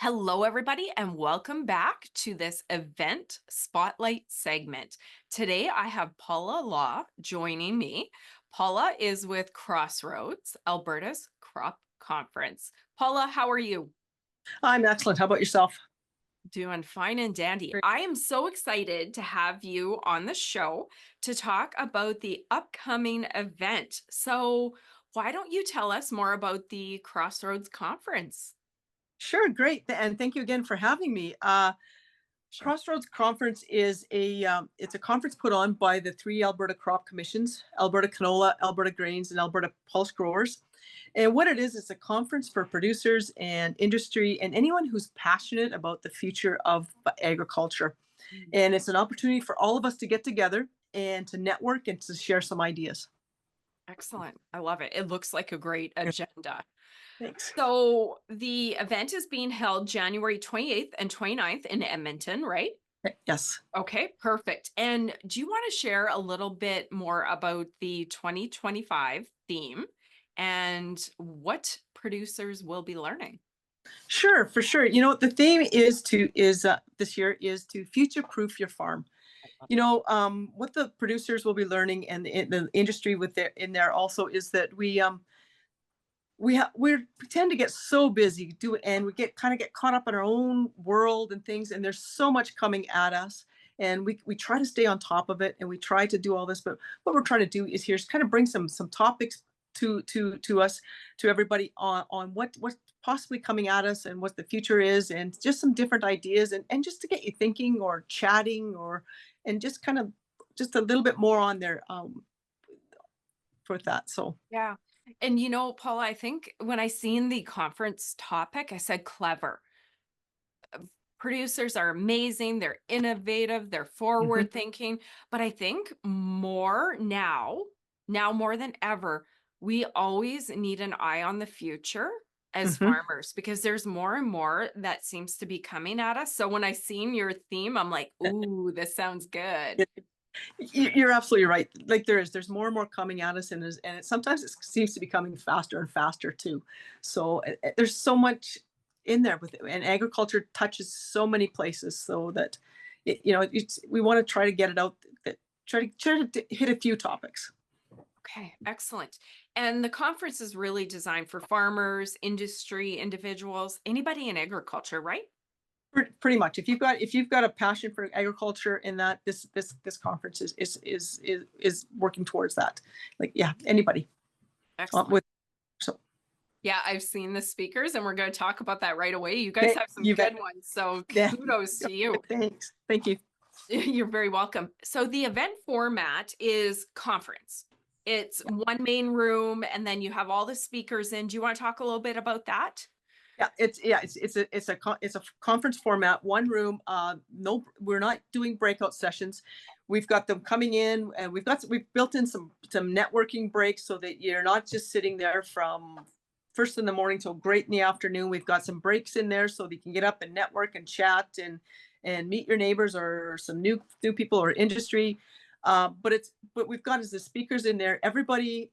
Hello, everybody, and welcome back to this event spotlight segment. Today, I have Paula Law joining me. Paula is with CrossRoads, Alberta's crop conference. Paula, how are you? I'm excellent. How about yourself? Doing fine and dandy. Great. I am so excited to have you on the show to talk about the upcoming event. So, why don't you tell us more about the Crossroads conference? Sure, great. And thank you again for having me. Sure. Crossroads Conference is it's a conference put on by the three Alberta crop commissions: Alberta Canola, Alberta Grains, and Alberta Pulse Growers. And what it is, it's a conference for producers and industry and anyone who's passionate about the future of agriculture. Mm. And it's an opportunity for all of us to get together and to network and to share some ideas. Excellent. I love it. It looks like a great Yeah, agenda. thanks. So the event is being held January 28th and 29th in Edmonton, right? Yes. Okay, perfect. And do you want to share a little bit more about the 2025 theme and what producers will be learning? Sure, for sure. You know, the theme is this year is to future proof your farm. What the producers will be learning and the industry with their in there also is that we tend to get so busy and we get caught up in our own world and things, and there's so much coming at us, and we try to stay on top of it, and we try to do all this, but what we're trying to do is here is kind of bring some topics to us, to everybody, on what's possibly coming at us and what the future is, and just some different ideas, and just to get you thinking or chatting, or and just kind of just a little bit more on there, for that. So Yeah. And Paula, I think when I seen the conference topic, I said clever. Producers are amazing, they're innovative, they're mhm, forward thinking, but I think more now more than ever, we always need an eye on the future as mhm. farmers because there's more and more that seems to be coming at us. So when I seen your theme, I'm like, "Ooh, this sounds good." You're absolutely right. Like there's more and more coming at us, and sometimes it seems to be coming faster and faster too. So there's so much in there with it, and agriculture touches so many places, so that we want to try to get it out. That try to hit a few topics. Okay, excellent. And the conference is really designed for farmers, industry, individuals, anybody in agriculture, right? Pretty much, if you've got a passion for agriculture, in that this conference is working towards that. Like, yeah, anybody, Excellent. with so. Yeah, I've seen the speakers and we're going to talk about that right away. You guys Okay, have some you good bet. ones. So Yeah. kudos to you. Thanks. Thank you. You're very welcome. So the event format is conference. It's one main room and then you have all the speakers in. Do you want to talk a little bit about that? It's a conference format, one room. No, we're not doing breakout sessions. We've got them coming in, and we've built in some networking breaks, so that you're not just sitting there from first in the morning till great in the afternoon. We've got some breaks in there so that you can get up and network and chat, and meet your neighbors or some new people or industry. But we've got, as the speakers in there, everybody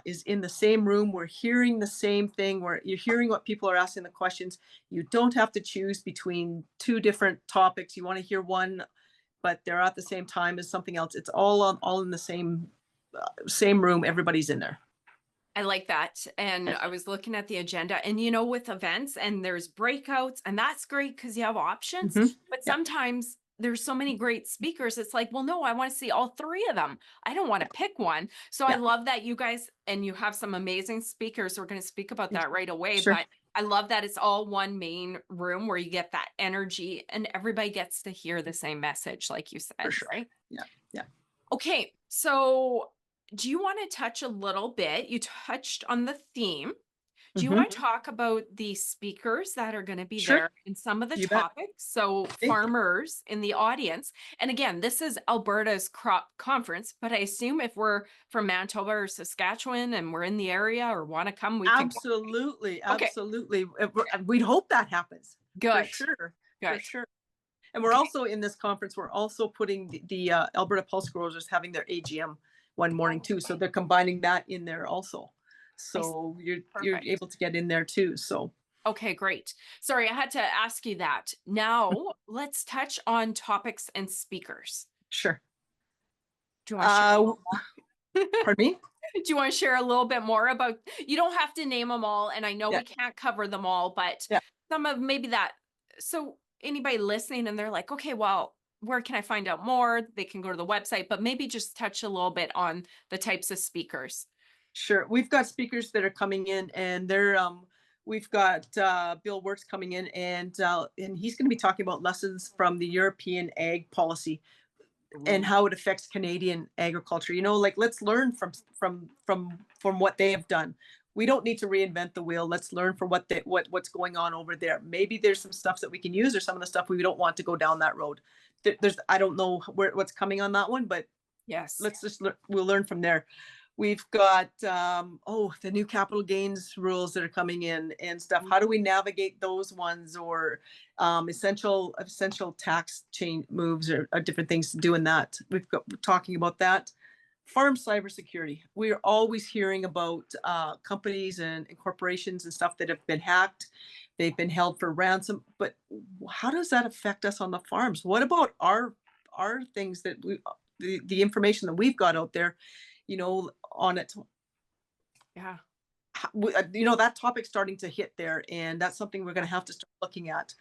is in the same room. We're hearing the same thing. Where you're hearing what people are asking the questions. You don't have to choose between two different topics. You want to hear one, but they're at the same time as something else. It's all in the same room. Everybody's in there. I like that. And I was looking at the agenda, and with events and there's breakouts, and that's great because you have options. Hmm. But Yeah, sometimes there's so many great speakers. It's like, well, no, I want to see all three of them. I don't want to pick one. So I yeah, love that you guys, and you have some amazing speakers. We're going to speak about that right away. sure, But I love that it's all one main room where you get that energy and everybody gets to hear the same message, like you for said, sure. right? Yeah, yeah. Okay, so do you want to touch a little bit? You touched on the theme. Do you want Hmm. to talk about the speakers that are going to be Sure, there and some of the you bet. topics? So, Okay. farmers in the audience. And again, this is Alberta's crop conference, but I assume if we're from Manitoba or Saskatchewan and we're in the area or want to come, we can come. Absolutely, Okay, absolutely. We'd hope that happens, for good, sure, for good. sure. And we're Okay. also, in this conference, we're also putting the Alberta Pulse Growers having their AGM one morning too. So they're combining that in there also. I see. So you're Perfect. able to get in there too. So Okay, great. Sorry, I had to ask you that. Now, let's touch on topics and speakers. Sure. Do you want to share a Uh, little more? Pardon me? Do you want to share a little bit more about, you don't have to name them all, and I know Yeah. we can't cover them all, but Yeah. some of maybe that. So anybody listening and they're like, okay, well, where can I find out more? They can go to the website, but maybe just touch a little bit on the types of speakers. Sure. We've got speakers that are coming in, and we've got Bill Wirtz coming in, and he's going to be talking about lessons from the European ag policy and Ooh, how it affects Canadian agriculture. Like, let's learn from what they have done. We don't need to reinvent the wheel. Let's learn from what's going on over there. Maybe there's some stuff that we can use, or some of the stuff we don't want to go down that road. There's I don't know what's coming on that one, but yes. we'll learn from there. We've got the new capital gains rules that are coming in and stuff. How do we navigate those ones, or essential tax change moves, or different things doing that? We're talking about that. Farm cybersecurity. We're always hearing about companies and corporations and stuff that have been hacked. They've been held for ransom. But how does that affect us on the farms? What about our things that the information that we've got out there, on it? Yeah. That topic's starting to hit there, and that's something we're going to have to start looking at.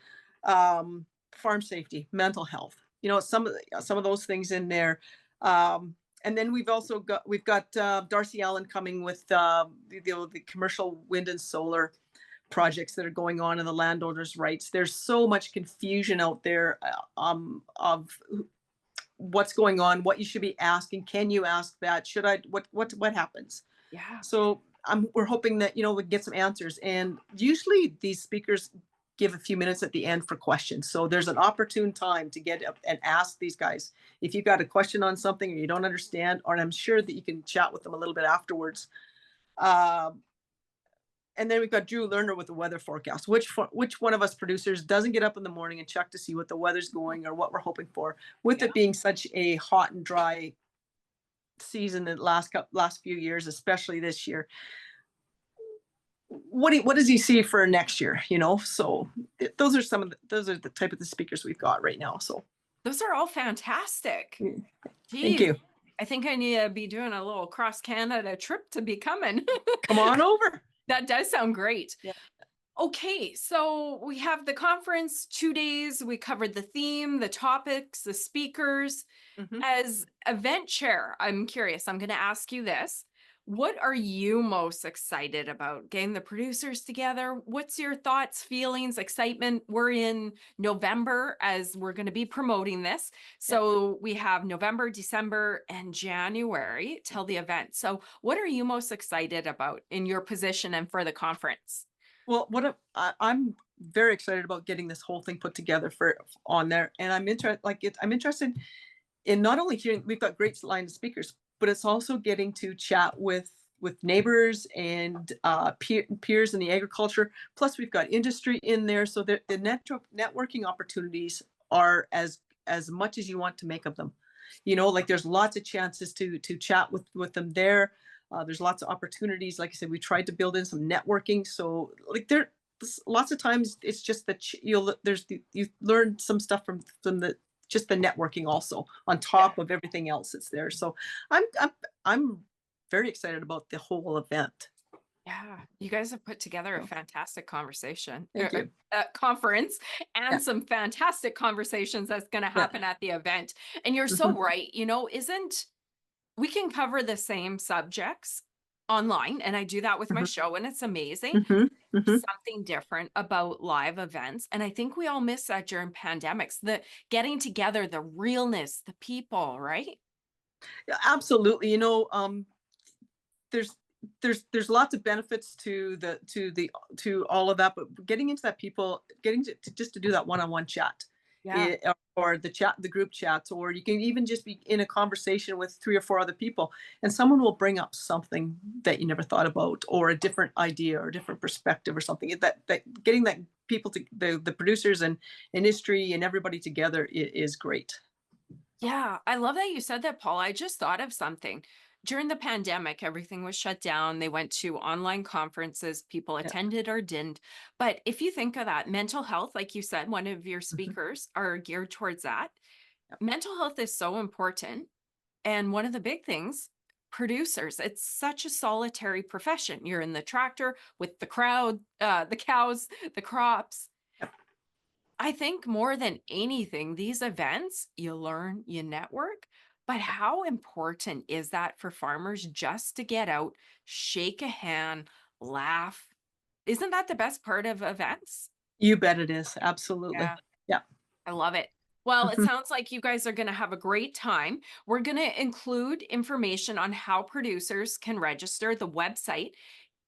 Farm safety, mental health, some of those things in there. And then we've got Darcy Allen coming with the commercial wind and solar projects that are going on in the landowners' rights. There's so much confusion out there of what's going on, what you should be asking. Can you ask that? Should I? What happens? Yeah. So we're hoping that we get some answers. And usually these speakers give a few minutes at the end for questions. So there's an opportune time to get up and ask these guys if you've got a question on something or you don't understand, or I'm sure that you can chat with them a little bit afterwards. And then we've got Drew Lerner with the weather forecast. Which one of us producers doesn't get up in the morning and check to see what the weather's going or what we're hoping for? With Yeah. it being such a hot and dry season the last few years, especially this year, what does he see for next year? So those are the type of the speakers we've got right now. So Those are all fantastic. thank Geez, you. I think I need to be doing a little cross Canada trip to be coming. Come on over. That does sound great. Yeah. Okay, so we have the conference, 2 days. We covered the theme, the topics, the speakers. Mhm. As event chair, I'm curious, I'm going to ask you this. What are you most excited about? Getting the producers together? What's your thoughts, feelings, excitement? We're in November as we're going to be promoting this. Yeah. So we have November, December, and January till the event. So what are you most excited about in your position and for the conference? Well, I'm very excited about getting this whole thing put together for on there, and I'm interested in not only hearing. We've got great line of speakers, but it's also getting to chat with neighbors and peers in the agriculture. Plus, we've got industry in there, so the networking opportunities are as much as you want to make of them. Like, there's lots of chances to chat with them there. There's lots of opportunities. Like I said, we tried to build in some networking. So, like, lots of times it's just that you learn some stuff from the just the networking also on top of everything else that's there. So I'm very excited about the whole event. Yeah, you guys have put together a fantastic conversation, Thank you. conference, Yeah. and some fantastic conversations that's going to Yeah. happen at the event. And you're so Mhm. right. We can cover the same subjects online, and I do that with my Mhm. show, and it's amazing. Mhm. Mhm. Something different about live events, and I think we all miss that during pandemics. The getting together, the realness, the people, right? Yeah, absolutely. There's there's lots of benefits to all of that, but getting into that getting to just to do that one-on-one chat, Yeah. or the group chats, or you can even just be in a conversation with 3 or 4 other people, and someone will bring up something that you never thought about, or a different idea or a different perspective or something. That getting that people to the producers and industry and everybody together is great. Yeah, I love that you said that, Paul. I just thought of something. during the pandemic, everything was shut down. They went to online conferences, people Yeah. attended or didn't. But if you think of that, mental health, like you said, one of your Mhm. speakers are geared towards that. Yep. Mental health is so important. And one of the big things, producers, it's such a solitary profession. You're in the tractor with the crowd, the cows, the crops. Yep. I think more than anything, these events, you learn, you network. But how important is that for farmers just to get out, shake a hand, laugh? Isn't that the best part of events? You bet it is. Absolutely. Yeah. Yeah. I love it. Well, it Mhm. sounds like you guys are going to have a great time. We're going to include information on how producers can register. The website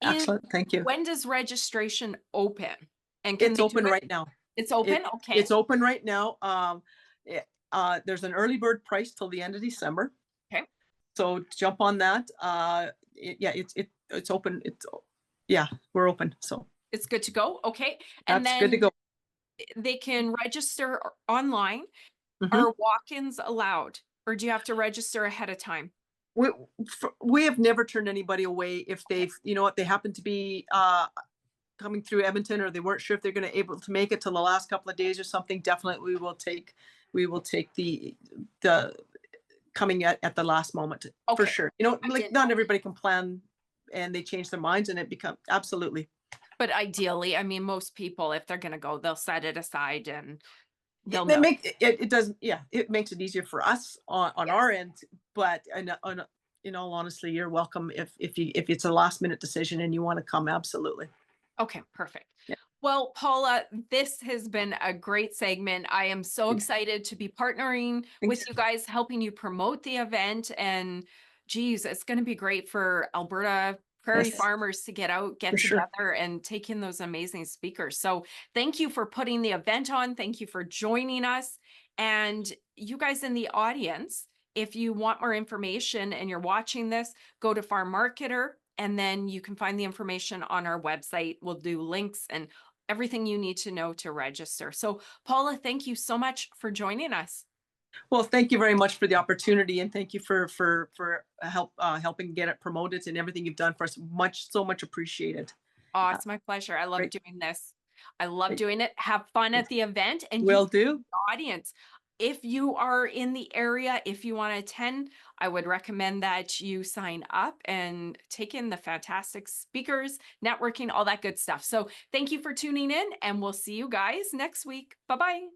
is, Excellent. Thank you. when does registration open? And can It's they do open it? right now. It's It open. Okay. it's open right now. There's an early bird price till the end of December. Okay. So jump on that. Yeah, it's open. Yeah, we're open. So It's good to go. Okay. And that's good to then go. they can register online. Mhm. Are walk-ins allowed? Or do you have to register ahead of time? We we have never turned anybody away if Okay. they've, what they happen to be coming through Edmonton, or they weren't sure if they're going to able to make it till the last couple of days or something. Definitely, we will take the coming at the last moment for Okay. sure. I Like didn't not know. everybody can plan, and they change their minds, and it becomes absolutely. But ideally, I mean, most people, if they're going to go, they'll set it aside and It, they'll it know. make it does, yeah, it makes it easier for us on Yes. our end. But in all honesty, you're welcome if it's a last minute decision and you want to come. Absolutely. Okay, perfect. Yeah. Well, Paula, this has been a great segment. I am so excited to be partnering with Thanks. you guys, helping you promote the event. And geez, it's going to be great for Alberta prairie Yes, farmers to get out, for get sure. together, and take in those amazing speakers. So thank you for putting the event on. Thank you for joining us. And you guys in the audience, if you want more information and you're watching this, go to Farm Marketer, and then you can find the information on our website. We'll do links and everything you need to know to register. So, Paula, thank you so much for joining us. Well, thank you very much for the opportunity, and thank you for helping get it promoted and everything you've done for us. So much appreciated. Oh, Uh, it's my pleasure. I love great, doing this. I love great. doing it. Have fun at the event. And you, Will do. the audience, if you are in the area, if you want to attend, I would recommend that you sign up and take in the fantastic speakers, networking, all that good stuff. So thank you for tuning in, and we'll see you guys next week. Bye bye.